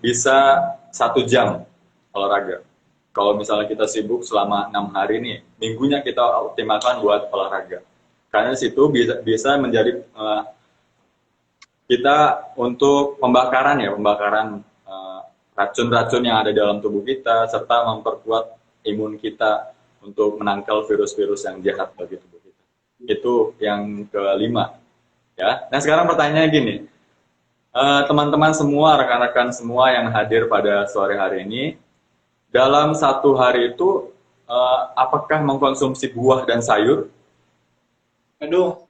bisa 1 jam olahraga. Kalau misalnya kita sibuk selama 6 hari nih, minggunya kita optimalkan buat olahraga. Karena di situ bisa menjadi kita untuk pembakaran racun-racun yang ada dalam tubuh kita, serta memperkuat imun kita untuk menangkal virus-virus yang jahat bagi tubuh kita. Itu yang kelima. Ya. Nah sekarang pertanyaannya gini, teman-teman semua, rekan-rekan semua yang hadir pada sore hari ini, dalam 1 hari itu apakah mengkonsumsi buah dan sayur? Aduh.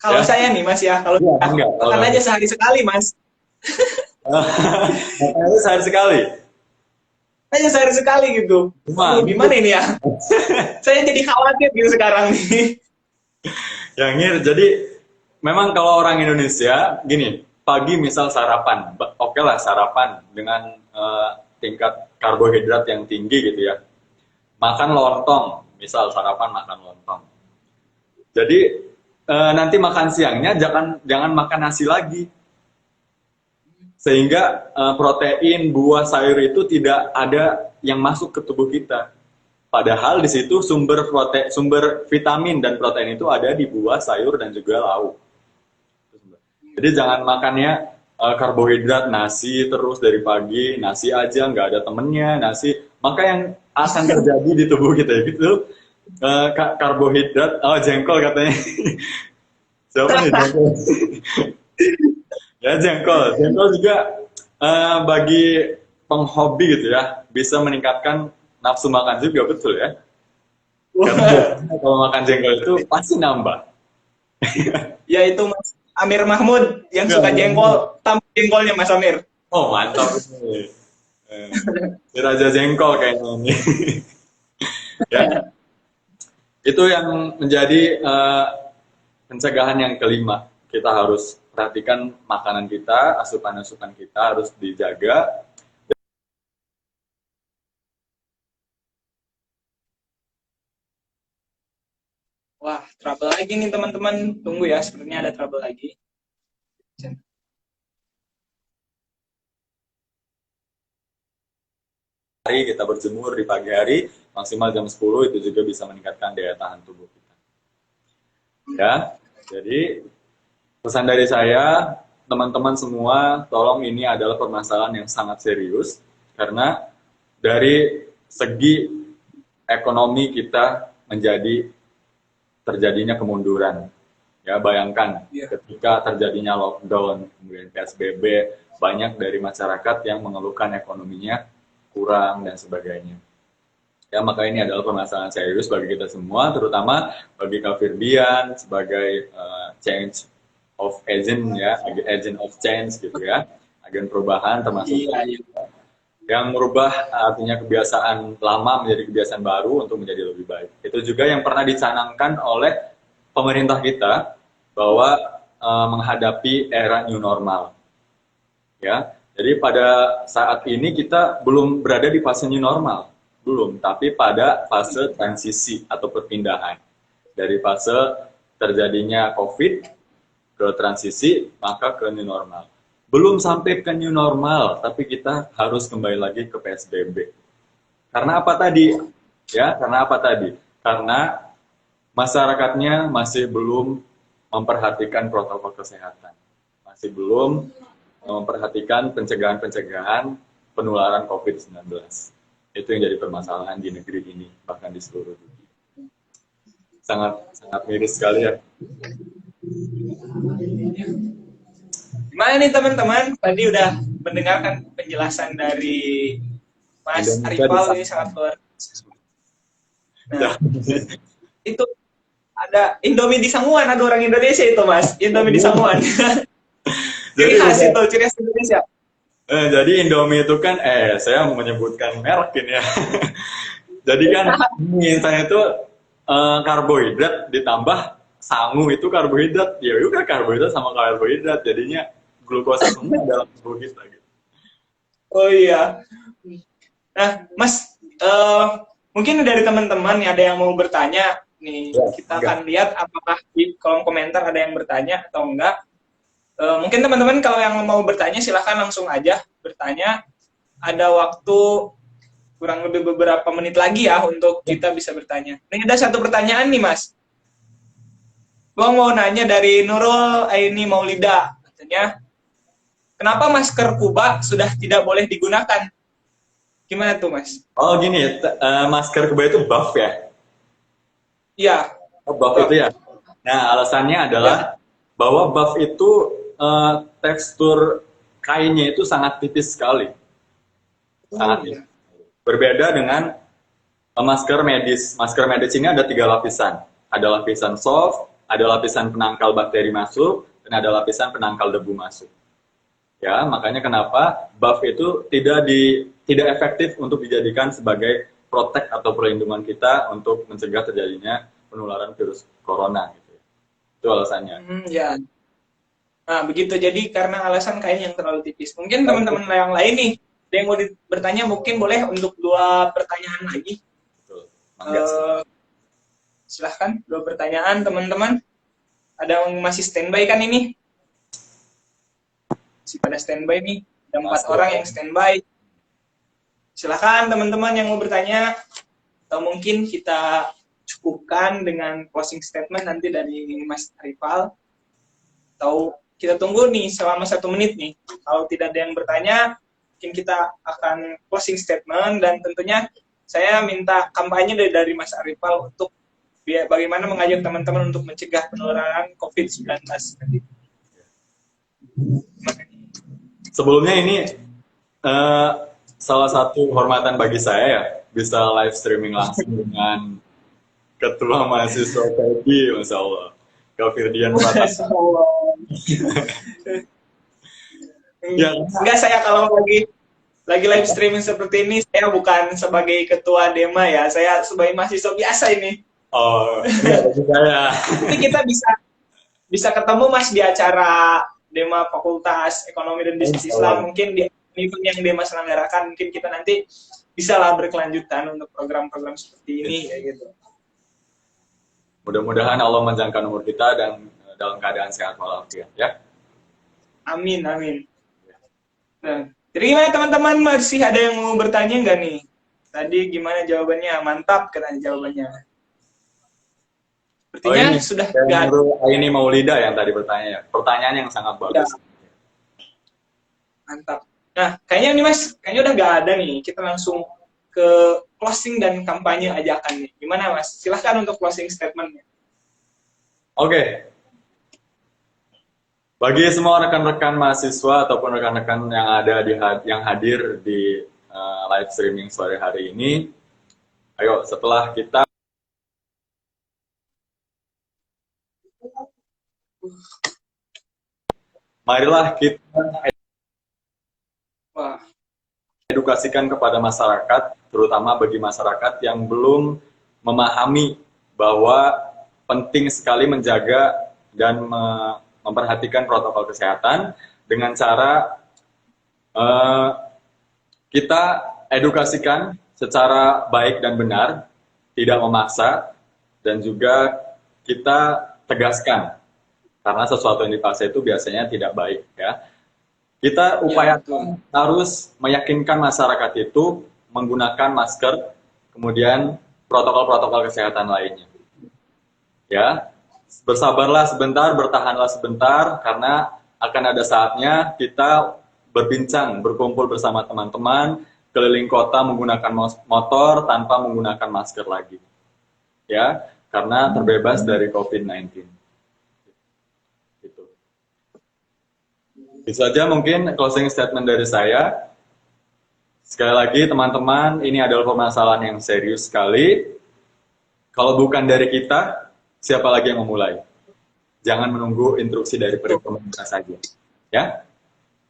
Kalau Ya. saya nih Mas ya, kalau enggak. makan aja sehari sekali Mas. Makan sehari sekali. Aja sehari sekali gitu. Wah, Gimana ini ya? Saya jadi khawatir gitu sekarang nih. Ya Ngir, jadi memang kalau orang Indonesia, gini, pagi misal sarapan, oke lah sarapan dengan tingkat karbohidrat yang tinggi gitu ya. Makan lontong, misal sarapan makan lontong. Jadi nanti makan siangnya jangan makan nasi lagi. Sehingga protein, buah, sayur itu tidak ada yang masuk ke tubuh kita. Padahal di situ sumber vitamin dan protein itu ada di buah, sayur, dan juga lauk. Jadi jangan makannya karbohidrat, nasi terus dari pagi, nasi aja, nggak ada temennya, nasi. Maka yang akan terjadi di tubuh kita itu karbohidrat, jengkol katanya. Siapa nih jengkol? Ya jengkol juga bagi penghobi gitu ya, bisa meningkatkan nafsu makan juga, betul ya. Karena kalau makan jengkol itu pasti nambah. Ya itu Mas Amir Mahmud yang suka jengkol, tambah jengkolnya Mas Amir. Oh mantap ini. Raja jengkol kayaknya ini. Ya. Itu yang menjadi pencegahan yang kelima. Kita harus perhatikan makanan kita, asupan-asupan kita harus dijaga. Wah, trouble lagi nih teman-teman. Tunggu ya, sepertinya ada trouble lagi. Hari kita berjemur di pagi hari, maksimal jam 10 itu juga bisa meningkatkan daya tahan tubuh kita. Ya, jadi pesan dari saya, teman-teman semua, tolong ini adalah permasalahan yang sangat serius, karena dari segi ekonomi kita menjadi terjadinya kemunduran. Ya, bayangkan ketika terjadinya lockdown, kemudian PSBB, banyak dari masyarakat yang mengeluhkan ekonominya kurang dan sebagainya. Ya, maka ini adalah permasalahan serius bagi kita semua, terutama bagi Kak Firdian sebagai change of agent, ya, agent of change gitu ya, agen perubahan termasuk yang merubah artinya kebiasaan lama menjadi kebiasaan baru untuk menjadi lebih baik. Itu juga yang pernah dicanangkan oleh pemerintah kita bahwa menghadapi era new normal. Ya, jadi pada saat ini kita belum berada di fase new normal, belum, tapi pada fase transisi atau perpindahan dari fase terjadinya COVID ke transisi maka ke new normal. Belum sampai ke new normal, tapi kita harus kembali lagi ke PSBB. Karena apa tadi? Ya, karena apa tadi? Karena masyarakatnya masih belum memperhatikan protokol kesehatan, masih belum memperhatikan pencegahan-pencegahan penularan COVID-19. Itu yang jadi permasalahan di negeri ini, bahkan di seluruh dunia. Sangat miris sekali ya. Gimana nih teman-teman? Tadi udah mendengarkan penjelasan dari Mas Arifal, ini sangat luar biasa. Nah, itu ada Indomie di Sanguan, ada orang Indonesia itu Mas, Indomie di Sanguan. Ciri khas itu, ciri khas Indonesia. Jadi Indomie itu kan, saya mau menyebutkan merek ini ya. Jadi kan mie instan itu karbohidrat ditambah sangu itu karbohidrat, ya udah karbohidrat sama karbohidrat, jadinya glukosa semua dalam tubuh kita gitu. Oh iya. Nah, Mas, mungkin dari teman-teman nih ada yang mau bertanya nih, kita akan lihat apakah di kolom komentar ada yang bertanya atau enggak. Mungkin teman-teman kalau yang mau bertanya silahkan langsung aja bertanya. Ada waktu kurang lebih beberapa menit lagi ya untuk kita bisa bertanya. Ini ada satu pertanyaan nih Mas. Gua mau nanya dari Nurul Aini Maulida, katanya, kenapa masker Kuba sudah tidak boleh digunakan? Gimana tuh Mas? Oh gini, masker Kuba itu buff ya? Iya. Oh, buff itu ya? Nah alasannya adalah bahwa buff itu tekstur kainnya itu sangat tipis sekali. Sangat tipis. Berbeda dengan masker medis. Masker medis ini ada 3 lapisan. Ada lapisan soft, ada lapisan penangkal bakteri masuk, dan ada lapisan penangkal debu masuk. Ya, makanya kenapa buff itu tidak efektif untuk dijadikan sebagai protek atau perlindungan kita untuk mencegah terjadinya penularan virus corona. Gitu. Itu alasannya. Ya. Nah, begitu. Jadi karena alasan kain yang terlalu tipis. Mungkin teman-teman yang lain nih, ada yang mau bertanya, mungkin boleh untuk 2 pertanyaan lagi. Betul. Silahkan, 2 pertanyaan teman-teman. Ada yang masih standby kan ini? Masih pada standby nih. Ada 4 orang yang standby. Silahkan teman-teman yang mau bertanya. Atau mungkin kita cukupkan dengan closing statement nanti dari Mas Arifal. Atau kita tunggu nih selama 1 menit nih. Kalau tidak ada yang bertanya, mungkin kita akan closing statement, dan tentunya saya minta kampanye dari Mas Arifal untuk bagaimana mengajak teman-teman untuk mencegah penularan COVID-19. Sebelumnya ini salah satu kehormatan bagi saya ya, bisa live streaming langsung dengan Ketua Mahasiswa PEGI, Masya Allah. Kak Firdian Pratama. Ya. Enggak, saya kalau lagi live streaming seperti ini, saya bukan sebagai ketua Dema ya, saya sebagai mahasiswa biasa ini. Oh, ya. Nanti kita bisa ketemu Mas di acara Dema Fakultas Ekonomi dan Bisnis Islam, mungkin di event yang Dema selenggarakan, mungkin kita nanti bisa lah berkelanjutan untuk program-program seperti ini kayak gitu. Mudah-mudahan Allah menjangkau umur kita dan dalam keadaan sehat walafiat ya. Amin, amin. Nah, jadi gimana teman-teman, masih ada yang mau bertanya nggak nih? Tadi gimana jawabannya? Mantap katanya jawabannya. Sepertinya sudah nggak ada. Ini Maulida yang tadi bertanya ya. Pertanyaan yang sangat bagus. Ya. Mantap. Nah, kayaknya nih Mas, kayaknya udah nggak ada nih. Kita langsung ke closing dan kampanye ajakan nih. Gimana Mas? Silahkan untuk closing statement-nya. Oke. Bagi semua rekan-rekan mahasiswa ataupun rekan-rekan yang ada yang hadir di live streaming sore hari ini, ayo setelah kita marilah kita Wah, edukasikan kepada masyarakat, terutama bagi masyarakat yang belum memahami bahwa penting sekali menjaga dan memperhatikan protokol kesehatan dengan cara kita edukasikan secara baik dan benar, tidak memaksa, dan juga kita tegaskan karena sesuatu yang dipaksa itu biasanya tidak baik ya. Kita upayakan harus meyakinkan masyarakat itu menggunakan masker, kemudian protokol-protokol kesehatan lainnya. Ya, bersabarlah sebentar, bertahanlah sebentar, karena akan ada saatnya kita berbincang, berkumpul bersama teman-teman, keliling kota menggunakan motor tanpa menggunakan masker lagi. Ya, karena terbebas dari COVID-19. Itu saja mungkin closing statement dari saya. Sekali lagi teman-teman, ini adalah permasalahan yang serius sekali. Kalau bukan dari kita, siapa lagi yang memulai? Jangan menunggu instruksi dari pemerintah saja. Ya?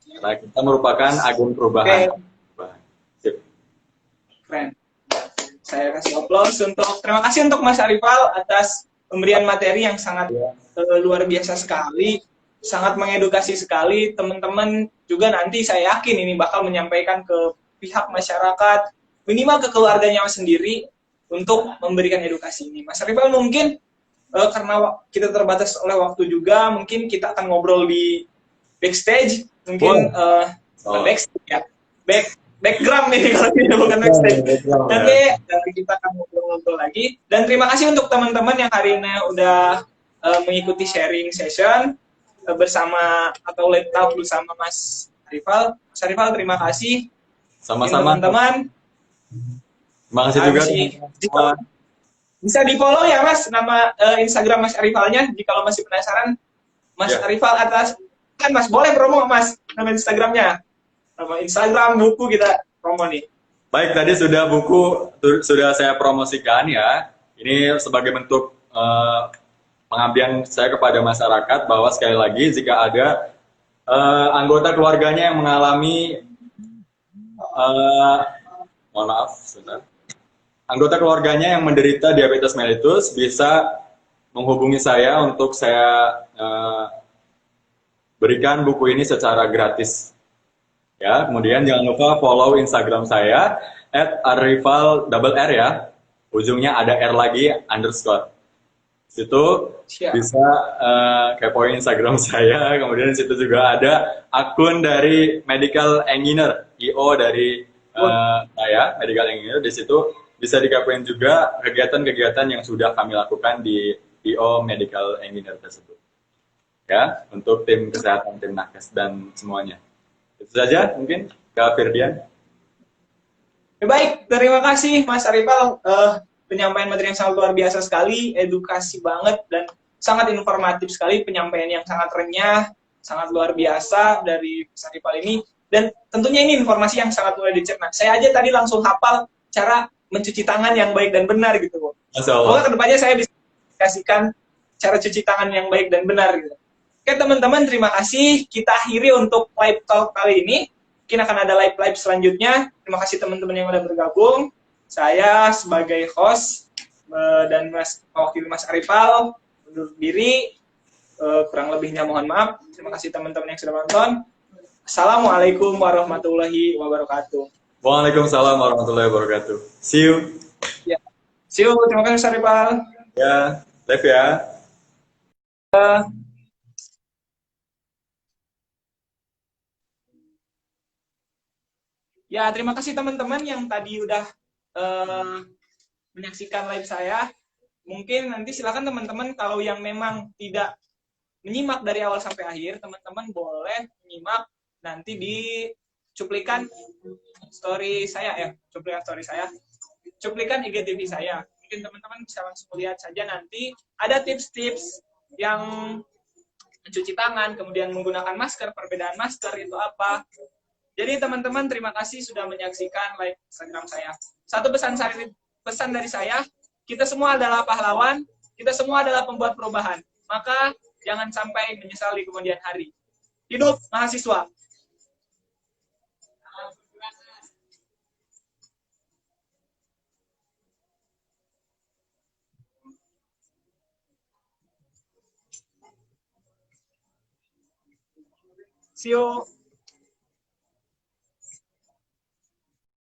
Karena kita merupakan agen perubahan. Sip. keren. Saya kasih aplaus terima kasih untuk Mas Arifal atas pemberian materi yang sangat luar biasa sekali. Sangat mengedukasi sekali, teman-teman juga nanti saya yakin ini bakal menyampaikan ke pihak masyarakat, minimal ke keluarganya sendiri untuk memberikan edukasi ini. Mas Arifal mungkin karena kita terbatas oleh waktu juga, mungkin kita akan ngobrol di backstage, mungkin backstage ya, background ini kalau ini bukan backstage. Nanti kita akan ngobrol-ngobrol lagi. Dan terima kasih untuk teman-teman yang hari ini udah mengikuti sharing session bersama atau laptop bersama Mas Arifal. Mas Arifal, terima kasih. Sama-sama teman-teman. Terima kasih juga. Bisa di-follow ya Mas nama Instagram Mas Arifalnya jika masih penasaran. Mas Arifal atas kan Mas, boleh promo Mas nama Instagramnya. Nama Instagram buku kita promo nih. Baik, tadi buku sudah saya promosikan ya. Ini sebagai bentuk pengabdian saya kepada masyarakat bahwa sekali lagi jika ada anggota keluarganya yang mengalami mohon maaf sebentar, anggota keluarganya yang menderita diabetes mellitus bisa menghubungi saya untuk saya berikan buku ini secara gratis ya. Kemudian jangan lupa follow Instagram saya @arifal ya, ujungnya ada R lagi _ situ bisa kepoin Instagram saya. Kemudian di situ juga ada akun dari Medical Engineer, IO dari saya, Medical Engineer. Di situ bisa dikepoin juga kegiatan-kegiatan yang sudah kami lakukan di IO Medical Engineer tersebut. Ya, untuk tim kesehatan, tim nakes dan semuanya. Itu saja mungkin Kak Firdian. Baik, terima kasih Mas Arifal. Penyampaian materi yang sangat luar biasa sekali, edukasi banget dan sangat informatif sekali, penyampaian yang sangat renyah, sangat luar biasa dari Mas Arifal ini, dan tentunya ini informasi yang sangat mudah dicerna. Saya aja tadi langsung hafal cara mencuci tangan yang baik dan benar gitu. Semoga kedepannya saya bisa kasihkan cara cuci tangan yang baik dan benar gitu. Oke teman-teman, terima kasih. Kita akhiri untuk live talk kali ini. Mungkin akan ada live selanjutnya. Terima kasih teman-teman yang sudah bergabung. Saya sebagai host dan mewakili Mas Arifal undur diri, kurang lebihnya mohon maaf. Terima kasih teman-teman yang sudah menonton. Assalamualaikum warahmatullahi wabarakatuh. Waalaikumsalam warahmatullahi wabarakatuh. See you. Ya. See you. Terima kasih Mas Arifal. Ya, live ya. Ya, terima kasih teman-teman yang tadi udah menyaksikan live saya. Mungkin nanti silakan teman-teman kalau yang memang tidak menyimak dari awal sampai akhir, teman-teman boleh menyimak nanti di cuplikan story saya ya, cuplikan IGTV saya. Mungkin teman-teman bisa langsung lihat saja nanti ada tips-tips yang mencuci tangan, kemudian menggunakan masker, perbedaan masker itu apa. Jadi teman-teman terima kasih sudah menyaksikan live Instagram saya. Satu pesan dari saya, kita semua adalah pahlawan, kita semua adalah pembuat perubahan. Maka jangan sampai menyesal di kemudian hari. Hidup mahasiswa. See you.